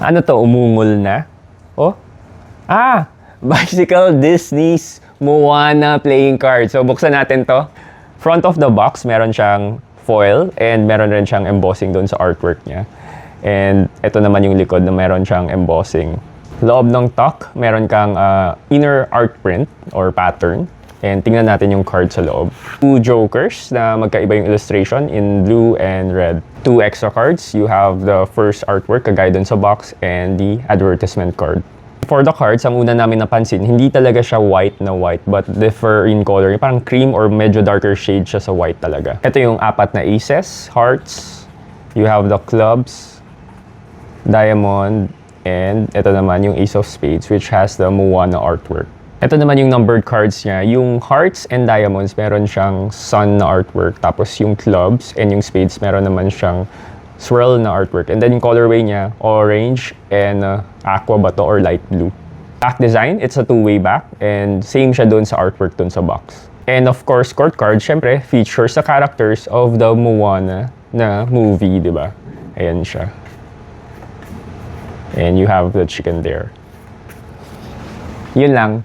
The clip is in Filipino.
Ano to, umungol na? Oh? Ah! Bicycle Disney's Moana playing card. So, buksan natin to. Front of the box, meron siyang foil and meron rin siyang embossing doon sa artwork niya. And ito naman yung likod na meron siyang embossing. Loob ng tuck, meron kang inner art print or pattern. And tingnan natin yung card sa loob. 2 jokers na magkaiba yung illustration in blue and red. 2 extra cards. You have the first artwork, kagaya dun sa box, and the advertisement card. For the cards, ang una namin napansin, hindi talaga siya white na white, but differ in color. Parang cream or medyo darker shade siya sa white talaga. Ito yung 4 na aces, hearts. You have the clubs, diamond, and ito naman yung ace of spades, which has the Moana artwork. Ito naman yung numbered cards niya. Yung hearts and diamonds, meron siyang sun na artwork. Tapos yung clubs and yung spades, meron naman siyang swirl na artwork. And then yung colorway niya, orange and aqua ba to or light blue. Back design, it's a two-way back. And same siya doon sa artwork doon sa box. And of course, court card, syempre, features the characters of the Moana na movie, di ba? Ayan siya. And you have the chicken there. Yun lang.